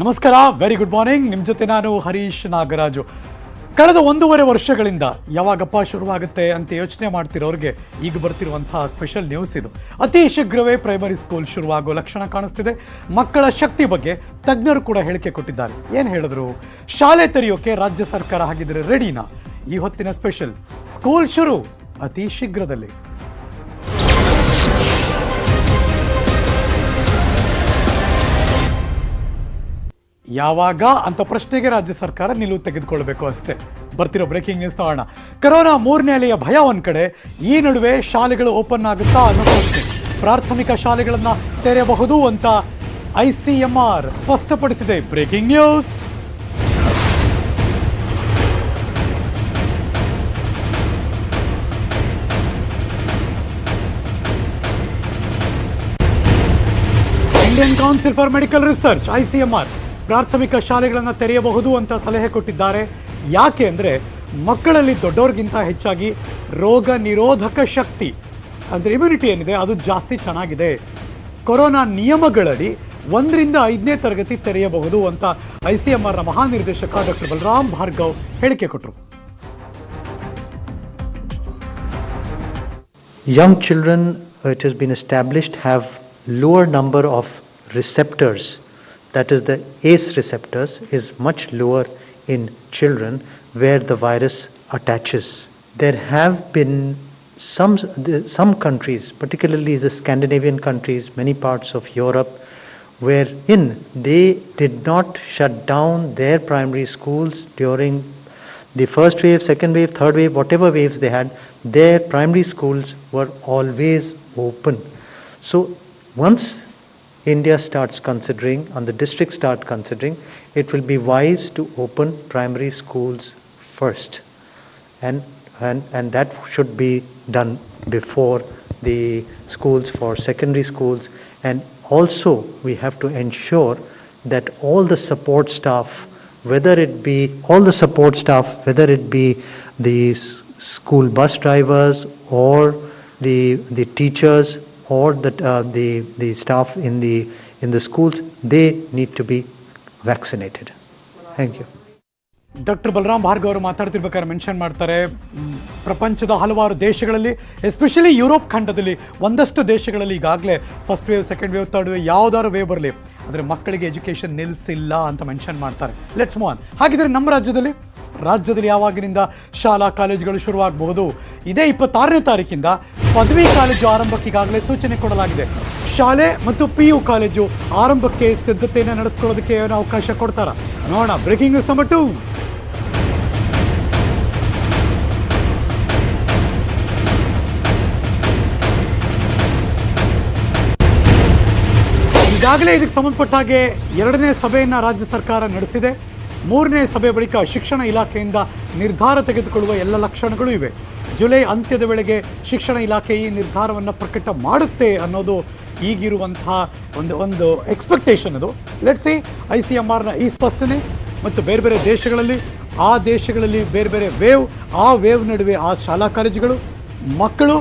ನಮಸ್ಕಾರ, very good morning. ನಿಮ್ಮ ಜೊತೆ ನಾನು ಹರೀಶ್ ನಾಗರಾಜು. ಕಳೆದ 1.5 ವರ್ಷಗಳಿಂದ ಯಾವಾಗಪ್ಪ ಶುರುವಾಗುತ್ತೆ ಅಂತ ಯೋಚನೆ ಮಾಡ್ತಿರೋರಿಗೆ ಈಗ ಬರ್ತಿರುವಂತಹ ಸ್ಪೆಷಲ್ ನ್ಯೂಸ್ ಇದು. ಅತಿ ಶೀಘ್ರವೇ ಪ್ರೈಮರಿ ಸ್ಕೂಲ್ ಶುರುವಾಗೋ ಲಕ್ಷಣ ಕಾಣಿಸ್ತಿದೆ. ಮಕ್ಕಳ ಶಕ್ತಿ ಬಗ್ಗೆ ತಜ್ಞರು ಕೂಡ ಹೇಳಿಕೆ ಕೊಟ್ಟಿದ್ದಾರೆ. ಏನು ಹೇಳಿದ್ರು? ಶಾಲೆ ತೆರೆಯೋಕೆ ರಾಜ್ಯ ಸರ್ಕಾರ ಹಾಗಿದ್ರೆ ರೆಡಿನಾ? ಈ ಹೊತ್ತಿನ ಸ್ಪೆಷಲ್, ಸ್ಕೂಲ್ ಶುರು ಅತಿ ಶೀಘ್ರದಲ್ಲಿ. ಯಾವಾಗ ಅಂತ ಪ್ರಶ್ನೆಗೆ ರಾಜ್ಯ ಸರ್ಕಾರ ನಿಲುವು ತೆಗೆದುಕೊಳ್ಬೇಕು ಅಷ್ಟೇ. ಬರ್ತಿರೋ ಬ್ರೇಕಿಂಗ್ ನ್ಯೂಸ್ ತಗೋಣ. ಕೊರೋನಾ 3ನೇ ಅಲೆಯ ಭಯ ಒಂದ್ ಕಡೆ, ಈ ನಡುವೆ ಶಾಲೆಗಳು ಓಪನ್ ಆಗುತ್ತಾ ಅನ್ನೋ ಪ್ರಶ್ನೆ. ಪ್ರಾಥಮಿಕ ಶಾಲೆಗಳನ್ನ ತೆರೆಯಬಹುದು ಅಂತ ICMR ಸ್ಪಷ್ಟಪಡಿಸಿದೆ. Breaking news. Indian council for medical research ICMR ಪ್ರಾಥಮಿಕ ಶಾಲೆಗಳನ್ನು ತೆರೆಯಬಹುದು ಅಂತ ಸಲಹೆ ಕೊಟ್ಟಿದ್ದಾರೆ. ಯಾಕೆ ಅಂದರೆ, ಮಕ್ಕಳಲ್ಲಿ ದೊಡ್ಡವ್ರಿಗಿಂತ ಹೆಚ್ಚಾಗಿ ರೋಗ ನಿರೋಧಕ ಶಕ್ತಿ ಅಂದರೆ ಇಮ್ಯುನಿಟಿ ಏನಿದೆ ಅದು ಜಾಸ್ತಿ ಚೆನ್ನಾಗಿದೆ. ಕೊರೋನಾ ನಿಯಮಗಳಡಿ 1ರಿಂದ 5ನೇ ತರಗತಿ ತೆರೆಯಬಹುದು ಅಂತ ICMRನ ಮಹಾನಿರ್ದೇಶಕ ಡಾಕ್ಟರ್ ಬಲರಾಮ್ ಭಾರ್ಗವ್ ಹೇಳಿಕೆ ಕೊಟ್ಟರು. Young children, it has been established, have lower number of receptors. That is, the ACE receptors is much lower in children where the virus attaches. There have been some countries, particularly the Scandinavian countries, many parts of Europe, wherein they did not shut down their primary schools during the first wave, second wave, third wave, whatever waves they had. Their primary schools were always open. So once India starts considering and the districts start considering, it will be wise to open primary schools first, and that should be done before the schools for secondary schools. And also we have to ensure that all the support staff, whether it be the school bus drivers or the teachers or the staff in the schools, they need to be vaccinated. Thank you. Doctor Balram Bhargava ಅವರು ಮಾತಾಡ್ತಿರ್ಬೇಕಾದ್ರೆ mention ಮಾಡ್ತಾರೆ, ಪ್ರಪಂಚದ ಹಲವಾರು ದೇಶಗಳಲ್ಲಿ, especially Europe ಖಂಡದಲ್ಲಿ ಒಂದಷ್ಟು ದೇಶಗಳಲ್ಲಿ ಈಗಾಗಲೇ first wave, second wave, third wave, ಯಾವುದಾದ್ರು ವೇವ್ ಬರಲಿ, ಆದರೆ ಮಕ್ಕಳಿಗೆ ಎಜುಕೇಷನ್ ನಿಲ್ಲಿಸಿಲ್ಲ ಅಂತ ಮೆನ್ಷನ್ ಮಾಡ್ತಾರೆ. Let's move on. ಹಾಗಿದ್ರೆ ನಮ್ಮ ರಾಜ್ಯದಲ್ಲಿ ಯಾವಾಗಿನಿಂದ ಶಾಲಾ ಕಾಲೇಜುಗಳು ಶುರುವಾಗಬಹುದು? ಇದೇ 26ನೇ ತಾರೀಕಿಂದ ಪದವಿ ಕಾಲೇಜು ಆರಂಭಕ್ಕೆ ಈಗಾಗಲೇ ಸೂಚನೆ ಕೊಡಲಾಗಿದೆ. ಶಾಲೆ ಮತ್ತು PU ಕಾಲೇಜು ಆರಂಭಕ್ಕೆ ಸಿದ್ಧತೆಯನ್ನು ನಡೆಸ್ಕೊಳ್ಳೋದಕ್ಕೆ ಏನೋ ಅವಕಾಶ ಕೊಡ್ತಾರ? ನೋಡೋಣ. Breaking news number 2. ಈಗಾಗಲೇ ಇದಕ್ಕೆ ಸಂಬಂಧಪಟ್ಟ ಹಾಗೆ 2ನೇ ಸಭೆಯನ್ನು ರಾಜ್ಯ ಸರ್ಕಾರ ನಡೆಸಿದೆ. 3ನೇ ಸಭೆ ಬಳಿಕ ಶಿಕ್ಷಣ ಇಲಾಖೆಯಿಂದ ನಿರ್ಧಾರ ತೆಗೆದುಕೊಳ್ಳುವ ಎಲ್ಲ ಲಕ್ಷಣಗಳು ಇವೆ. ಜುಲೈ ಅಂತ್ಯದ ವೇಳೆಗೆ ಶಿಕ್ಷಣ ಇಲಾಖೆ ಈ ನಿರ್ಧಾರವನ್ನು ಪ್ರಕಟ ಮಾಡುತ್ತೆ ಅನ್ನೋದು ಈಗಿರುವಂತಹ ಒಂದು ಎಕ್ಸ್ಪೆಕ್ಟೇಷನ್. ಅದು ಲೆಟ್ಸ್ ಸಿ. ICMRನ ಈ ಸ್ಪಷ್ಟನೆ ಮತ್ತು ಬೇರೆ ಬೇರೆ ದೇಶಗಳಲ್ಲಿ ಬೇರೆ ಬೇರೆ ವೇವ್, ಆ ವೇವ್ ನಡುವೆ ಆ ಶಾಲಾ ಕಾಲೇಜುಗಳು, ಮಕ್ಕಳು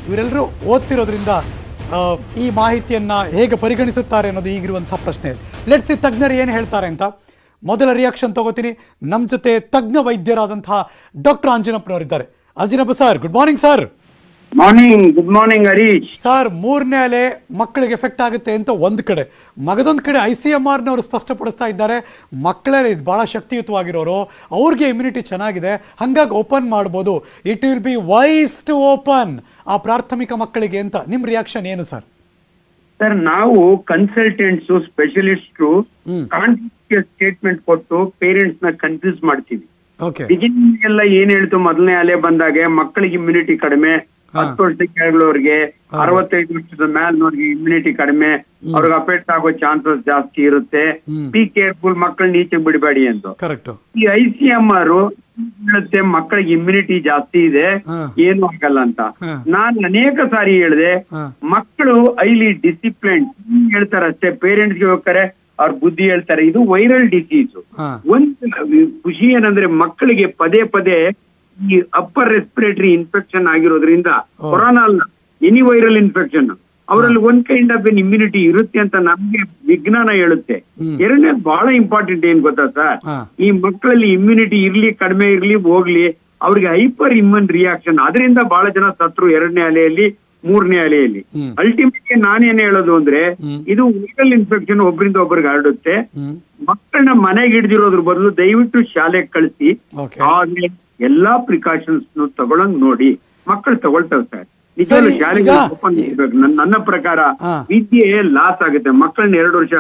ಇವರೆಲ್ಲರೂ ಓದ್ತಿರೋದ್ರಿಂದ ಈ ಮಾಹಿತಿಯನ್ನು ಹೇಗೆ ಪರಿಗಣಿಸುತ್ತಾರೆ ಅನ್ನೋದು ಈಗಿರುವಂಥ ಪ್ರಶ್ನೆ. ಲೆಟ್ಸ್ ಸಿ ತಜ್ಞರು ಏನು ಹೇಳ್ತಾರೆ ಅಂತ. ಮೊದಲ ರಿಯಾಕ್ಷನ್ ತಗೋತೀನಿ. ನಮ್ಮ ಜೊತೆ ತಜ್ಞ ವೈದ್ಯರಾದಂತಹ ಡಾಕ್ಟರ್ ಅಂಜನಪ್ಪನವರಿದ್ದಾರೆ. Anjanappa sir, good morning sir. Morning. Good morning Harish sir. 3ನೇ ಅಲೆ ಮಕ್ಕಳಿಗೆ ಎಫೆಕ್ಟ್ ಆಗುತ್ತೆ ಅಂತ ಒಂದು ಕಡೆ, ಮಗದೊಂದು ಕಡೆ ICMRನವರು ಸ್ಪಷ್ಟಪಡಿಸ್ತಾ ಇದ್ದಾರೆ, ಮಕ್ಕಳೇ ಭಾಳ ಶಕ್ತಿಯುತವಾಗಿರೋರು, ಅವ್ರಿಗೆ ಇಮ್ಯುನಿಟಿ ಚೆನ್ನಾಗಿದೆ, ಹಾಗಾಗಿ ಓಪನ್ ಮಾಡ್ಬೋದು. It will be wise to open ಆ ಪ್ರಾಥಮಿಕ ಮಕ್ಕಳಿಗೆ ಅಂತ. ನಿಮ್ಮ ರಿಯಾಕ್ಷನ್ ಏನು ಸರ್? ಸರ್, ನಾವು ಕನ್ಸಲ್ಟೆಂಟ್ಸ್, ಸ್ಪೆಷಲಿಸ್ಟ್ರು ಸ್ಟೇಟ್ಮೆಂಟ್ ಕೊಟ್ಟು ಪೇರೆಂಟ್ಸ್ ನ ಕನ್ಫ್ಯೂಸ್ ಮಾಡ್ತೀವಿ. ಬಿಗಿನಿಂಗ್ ಎಲ್ಲ ಏನ್ ಹೇಳ್ತು, ಮೊದಲನೇ ಅಲೆ ಬಂದಾಗ ಮಕ್ಕಳಿಗೆ ಇಮ್ಯುನಿಟಿ ಕಡಿಮೆ, 10 ವರ್ಷದ ಕೆಳಗಳವ್ರಿಗೆ, 65 ವರ್ಷದ ಮೇಲ್ನವ್ರಿಗೆ ಇಮ್ಯುನಿಟಿ ಕಡಿಮೆ, ಅವ್ರಿಗೆ ಅಫೆಕ್ಟ್ ಆಗೋ ಚಾನ್ಸಸ್ ಜಾಸ್ತಿ ಇರುತ್ತೆ, ಬಿ ಕೇರ್ಫುಲ್, ಮಕ್ಕಳನ್ನ ಈಚೆಗೆ ಬಿಡಬೇಡಿ ಅಂತ. ಈ ICMR ಹೇಳುತ್ತೆ ಮಕ್ಕಳಿಗೆ ಇಮ್ಯುನಿಟಿ ಜಾಸ್ತಿ ಇದೆ, ಏನು ಆಗಲ್ಲ ಅಂತ. ನಾನ್ ಅನೇಕ ಸಾರಿ ಹೇಳಿದೆ, ಮಕ್ಕಳು ಹೈಲಿ ಡಿಸಿಪ್ಲಿನ್ ಹೇಳ್ತಾರೆ ಅಷ್ಟೇ, ಪೇರೆಂಟ್ಸ್ಗೆ ಹೋಗ್ತಾರೆ, ಅವ್ರ ಬುದ್ಧಿ ಹೇಳ್ತಾರೆ. ಇದು ವೈರಲ್ ಡಿಸೀಸ್. ಒಂದು ಖುಷಿ ಏನಂದ್ರೆ, ಮಕ್ಕಳಿಗೆ ಪದೇ ಪದೇ ಈ ಅಪ್ಪರ್ ರೆಸ್ಪಿರೇಟರಿ ಇನ್ಫೆಕ್ಷನ್ ಆಗಿರೋದ್ರಿಂದ, ಕೊರೋನಾ ಅಲ್ಲ, ಎನಿ ವೈರಲ್ ಇನ್ಫೆಕ್ಷನ್, ಅವರಲ್ಲಿ ಒಂದ್ ಕೈಂಡ್ ಆಫ್ ಏನ್ ಇಮ್ಯುನಿಟಿ ಇರುತ್ತೆ ಅಂತ ನಮ್ಗೆ ವಿಜ್ಞಾನ ಹೇಳುತ್ತೆ. ಎರಡನೇ ಬಹಳ ಇಂಪಾರ್ಟೆಂಟ್ ಏನ್ ಗೊತ್ತಾ ಸರ್, ಈ ಮಕ್ಕಳಲ್ಲಿ ಇಮ್ಯುನಿಟಿ ಇರ್ಲಿ ಕಡಿಮೆ ಇರ್ಲಿ ಹೋಗ್ಲಿ, ಅವ್ರಿಗೆ ಹೈಪರ್ ಇಮ್ಯೂನ್ ರಿಯಾಕ್ಷನ್, ಅದರಿಂದ ಬಹಳ ಜನ ಸತ್ರು 2ನೇ ಅಲೆಯಲ್ಲಿ 3ನೇ ಅಲೆಯಲ್ಲಿ. ಅಲ್ಟಿಮೇಟ್ಲಿ ನಾನೇನ್ ಹೇಳೋದು ಅಂದ್ರೆ, ಇದು ವೈರಲ್ ಇನ್ಫೆಕ್ಷನ್ ಒಬ್ಬರಿಂದ ಒಬ್ಬರಿಗೆ ಹರಡುತ್ತೆ. ಮಕ್ಕಳನ್ನ ಮನೆಗೆ ಹಿಡ್ದಿರೋದ್ರ ಬದಲು ದಯವಿಟ್ಟು ಶಾಲೆಗೆ ಕಳಿಸಿ, ಆದ್ರೆ ಎಲ್ಲಾ ಪ್ರಿಕಾಷನ್ಸ್ ತಗೊಳಂಗ್ ನೋಡಿ. ಮಕ್ಕಳು ತಗೊಳ್ತಾವ್ ಸರ್. ನಿಜವಾಗ್ಲೂ ಶಾಲೆಗೆ ಓಪನ್ ಮಾಡ್ಬೇಕು. ನನ್ನ ಪ್ರಕಾರ ವಿದ್ಯೆ ಲಾಸ್ ಆಗುತ್ತೆ. ಮಕ್ಕಳನ್ನ 2 ವರ್ಷ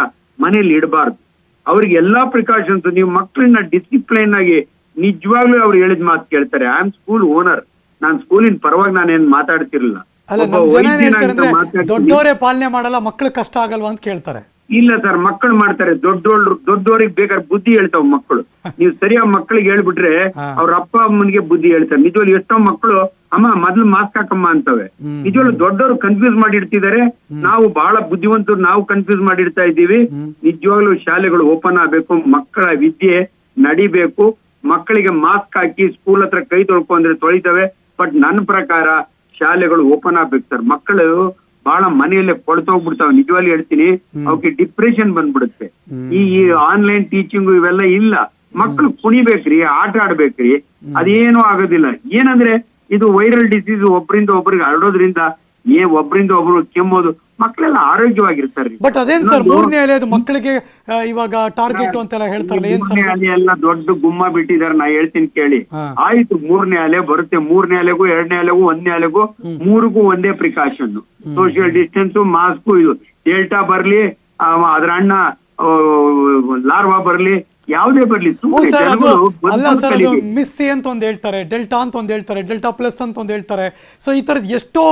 ಮನೇಲಿ ಇಡಬಾರ್ದು. ಅವ್ರಿಗೆ ಎಲ್ಲಾ ಪ್ರಿಕಾಷನ್ಸ್, ನೀವು ಮಕ್ಕಳನ್ನ ಡಿಸಿಪ್ಲೈನ್ ಆಗಿ ನಿಜವಾಗ್ಲೂ ಅವ್ರು ಹೇಳಿದ ಮಾತು ಕೇಳ್ತಾರೆ. ಐ ಆಮ್ ಸ್ಕೂಲ್ ಓನರ್, ನಾನ್ ಸ್ಕೂಲಿನ ಪರವಾಗಿ ನಾನೇನ್ ಮಾತಾಡ್ತಿರ್ಲಿಲ್ಲ. ದೊಡ್ಡವರೇ ಪಾಲನೆ ಮಾಡಲ್ಲ, ಮಕ್ಳು ಕಷ್ಟ ಆಗಲ್ವಾ ಅಂತ ಕೇಳ್ತಾರೆ. ಇಲ್ಲ ಸರ್, ಮಕ್ಕಳು ಮಾಡ್ತಾರೆ. ದೊಡ್ಡವ್ರಿಗೆ ಬೇಕಾದ್ರೆ ಬುದ್ಧಿ ಹೇಳ್ತಾವ್ ಮಕ್ಕಳು. ನೀವು ಸರಿಯಾಗಿ ಮಕ್ಕಳಿಗೆ ಹೇಳ್ಬಿಟ್ರೆ ಅವ್ರ ಅಪ್ಪ ಅಮ್ಮನಿಗೆ ಬುದ್ಧಿ ಹೇಳ್ತಾರೆ. ನಿಜವಾಗ್ಲು ಎಷ್ಟೋ ಮಕ್ಕಳು ಅಮ್ಮ ಮೊದ್ಲು ಮಾಸ್ಕ್ ಹಾಕಮ್ಮ ಅಂತವೆ. ನಿಜವಾಗ್ಲು ದೊಡ್ಡವರು ಕನ್ಫ್ಯೂಸ್ ಮಾಡಿರ್ತಿದ್ದಾರೆ. ನಾವು ಬಹಳ ಬುದ್ಧಿವಂತರು, ನಾವು ಕನ್ಫ್ಯೂಸ್ ಮಾಡಿರ್ತಾ ಇದ್ದೀವಿ. ನಿಜವಾಗ್ಲು ಶಾಲೆಗಳು ಓಪನ್ ಆಗ್ಬೇಕು, ಮಕ್ಕಳ ವಿದ್ಯೆ ನಡಿಬೇಕು. ಮಕ್ಕಳಿಗೆ ಮಾಸ್ಕ್ ಹಾಕಿ ಸ್ಕೂಲ್ ಹತ್ರ ಕೈ ತೊಳ್ಕೊಂಡ್ರೆ ತೊಳಿತವೆ. ಬಟ್ ನನ್ನ ಪ್ರಕಾರ ಶಾಲೆಗಳು ಓಪನ್ ಆಗ್ಬೇಕು ಸರ್. ಮಕ್ಕಳು ಬಹಳ ಮನೆಯಲ್ಲೇ ಕೊಳ್ತೋಗ್ಬಿಡ್ತಾವೆ. ನಿಜವಾಗ್ಲೂ ಹೇಳ್ತೀನಿ, ಅವಕ್ಕೆ ಡಿಪ್ರೆಷನ್ ಬಂದ್ಬಿಡುತ್ತೆ. ಈ ಆನ್ಲೈನ್ ಟೀಚಿಂಗ್ ಇವೆಲ್ಲ ಇಲ್ಲ. ಮಕ್ಕಳು ಕುಣಿಬೇಕ್ರಿ, ಆಟ ಆಡ್ಬೇಕ್ರಿ, ಅದೇನು ಆಗೋದಿಲ್ಲ. ಏನಂದ್ರೆ ಇದು ವೈರಲ್ ಡಿಸೀಸ್ ಒಬ್ಬರಿಂದ ಒಬ್ಬರಿಗೆ ಹರಡೋದ್ರಿಂದ ಒಬ್ಬರಿಂದ ಒಬ್ರು ಕೆಮ್ಮೋದು, ಮಕ್ಕಳೆಲ್ಲ ಆರೋಗ್ಯವಾಗಿರ್ತಾರೆ. ಬಟ್ ಅದೇನ್ ಸರ್ 3ನೇ ಅಲೆದು ಮಕ್ಕಳಿಗೆ ಇವಾಗ ಟಾರ್ಗೆಟ್ ಅಂತೆಲ್ಲ ಹೇಳ್ತಾರಲ್ಲ, ಏನ್ ಸರ್? 3ನೇ ಅಲೆ ಎಲ್ಲ ದೊಡ್ಡ ಗುಮ್ಮ ಬಿಟ್ಟಿದ್ದಾರೆ. ನಾ ಹೇಳ್ತೀನಿ ಕೇಳಿ. ಆಯ್ತು, 3ನೇ ಅಲೆ ಬರುತ್ತೆ. 3ನೇ ಅಲೆಗೂ 2ನೇ ಅಲೆಗೂ 1ನೇ ಅಲೆಗೂ 3ಗೂ ಒಂದೇ ಪ್ರಿಕಾಷನ್, ಸೋಷಿಯಲ್ ಡಿಸ್ಟೆನ್ಸ್, ಮಾಸ್ಕ್. ಇದು ಡೆಲ್ಟಾ ಬರ್ಲಿ, ಅದ್ರ ಅಣ್ಣ ಲಾರ್ವಾ ಬರ್ಲಿ, ಯಾವುದೇ ಬರ್ಲಿ, ಅಲ್ಲ ಸರ್, ಅದು ಮಿಸ್ಸಿ ಅಂತ ಒಂದು ಹೇಳ್ತಾರೆ, ಡೆಲ್ಟಾ ಅಂತ ಒಂದು ಹೇಳ್ತಾರೆ, ಡೆಲ್ಟಾ ಪ್ಲಸ್ ಅಂತ ಒಂದು ಹೇಳ್ತಾರೆ. ಸೊ ಈ ತರದ ಎಷ್ಟೋ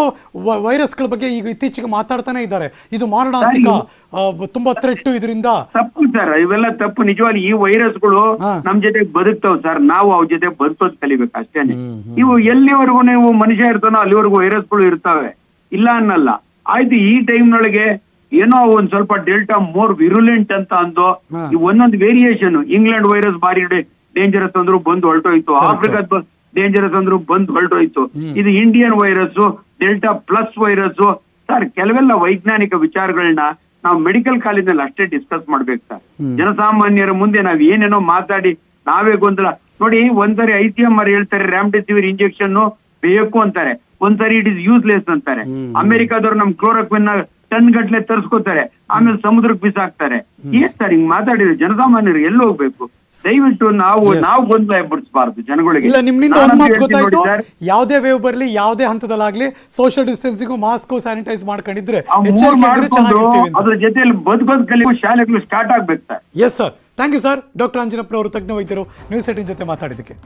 ವೈರಸ್ಗಳ ಬಗ್ಗೆ ಈಗ ಇತ್ತೀಚೆಗೆ ಮಾತಾಡ್ತಾನೆ ಇದ್ದಾರೆ. ಇದು ಮಾರಣಾಂತಿಕ, ತುಂಬಾ ಥ್ರೆಟ್ ಇದರಿಂದ. ತಪ್ಪು ಸರ್, ಇವೆಲ್ಲ ತಪ್ಪು. ನಿಜವಾಗಿ ಈ ವೈರಸ್ಗಳು ನಮ್ ಜೊತೆ ಬದುಕ್ತಾವ್ ಸರ್. ನಾವು ಅವ್ರ ಜೊತೆ ಬದುಕೋದ್ ಕಲಿಬೇಕು ಅಷ್ಟೇನೆ. ಇವು ಎಲ್ಲಿವರೆಗೂ ನೀವು ಮನುಷ್ಯ ಇರ್ತಾನೋ ಅಲ್ಲಿವರೆಗೂ ವೈರಸ್ಗಳು ಇರ್ತಾವೆ, ಇಲ್ಲ ಅನ್ನಲ್ಲ. ಆಯ್ತು, ಈ ಟೈಮ್ನೊಳಗೆ ಏನೋ ಒಂದ್ ಸ್ವಲ್ಪ ಡೆಲ್ಟಾ ಮೋರ್ ವಿರುಲೆಂಟ್ ಅಂತ ಅಂದು ಒಂದೊಂದು ವೇರಿಯೇಷನ್. ಇಂಗ್ಲೆಂಡ್ ವೈರಸ್ ಬಾರಿ ಡೇಂಜರಸ್ ಅಂದ್ರು ಬಂದು ಹೊರಟೋಯ್ತು, ಆಫ್ರಿಕಾದ ಡೇಂಜರಸ್ ಅಂದ್ರು ಬಂದು ಹೊರಟೋಯ್ತು. ಇದು Indian virus, delta plus virus. Sir, ಕೆಲವೆಲ್ಲ ವೈಜ್ಞಾನಿಕ ವಿಚಾರಗಳನ್ನ ನಾವು ಮೆಡಿಕಲ್ ಕಾಲೇಜಲ್ಲಿ ಅಷ್ಟೇ ಡಿಸ್ಕಸ್ ಮಾಡ್ಬೇಕು ಸರ್. ಜನಸಾಮಾನ್ಯರ ಮುಂದೆ ನಾವ್ ಏನೇನೋ ಮಾತಾಡಿ ನಾವೇ ಗೊಂದಲ. ನೋಡಿ, ಒಂದ್ಸರಿ ICMR ಹೇಳ್ತಾರೆ ರ್ಯಾಮ್ಡೆಸಿವಿರ್ ಇಂಜೆಕ್ಷನ್ ಬೇಕು ಅಂತಾರೆ, ಒಂದ್ಸರಿ ಇಟ್ ಇಸ್ ಯೂಸ್ಲೆಸ್ ಅಂತಾರೆ. ಅಮೆರಿಕಾದವ್ರು ನಮ್ ಕ್ಲೋರೋಕ್ವಿನ್ ಟನ್ ಗಟ್ಲೆ ತರಿಸ್ಕೋತಾರೆ, ಆಮೇಲೆ ಸಮುದ್ರಕ್ಕೆ ಬಿಸಾಕ್ತಾರೆ. ಏನ್ ಸರ್ ಹಿಂಗ್ ಮಾತಾಡಿದ್ರೆ ಜನಸಾಮಾನ್ಯರು ಎಲ್ಲಿ ಹೋಗ್ಬೇಕು? ದಯವಿಟ್ಟು ನಾವು ಗೊಂದಲ ಎಬ್ಬರಿಸಬಾರ್ದು ಜನಗಳಿಗೆ. ಇಲ್ಲ, ನಿಮ್ಮಿಂದ ಒಂದ್ ಮಾತು ಗೊತ್ತಾಯ್ತು, ಯಾವುದೇ ವೇವ್ ಬರ್ಲಿ, ಯಾವುದೇ ಹಂತದಲ್ಲಾಗ್ಲಿ ಸೋಷಿಯಲ್ ಡಿಸ್ಟೆನ್ಸಿಂಗ್, ಮಾಸ್ಕ್ ಸ್ಯಾನಿಟೈಸ್ ಮಾಡ್ಕೊಂಡಿದ್ರೆ ಅದ್ರ ಜೊತೆಯಲ್ಲಿ ಬದುಕೋದ್ ಕಲಿಯುವ ಶಾಲೆಗಳು ಸ್ಟಾರ್ಟ್ ಆಗ್ಬೇಕು sir. Yes sir, thank you sir. Doctor ಅಂಜನಪ್ಪನವರು, ತಜ್ಞ ವೈದ್ಯರು, ನ್ಯೂಸ್ 18 ಜೊತೆ ಮಾತಾಡಿದ್ದಕ್ಕೆ.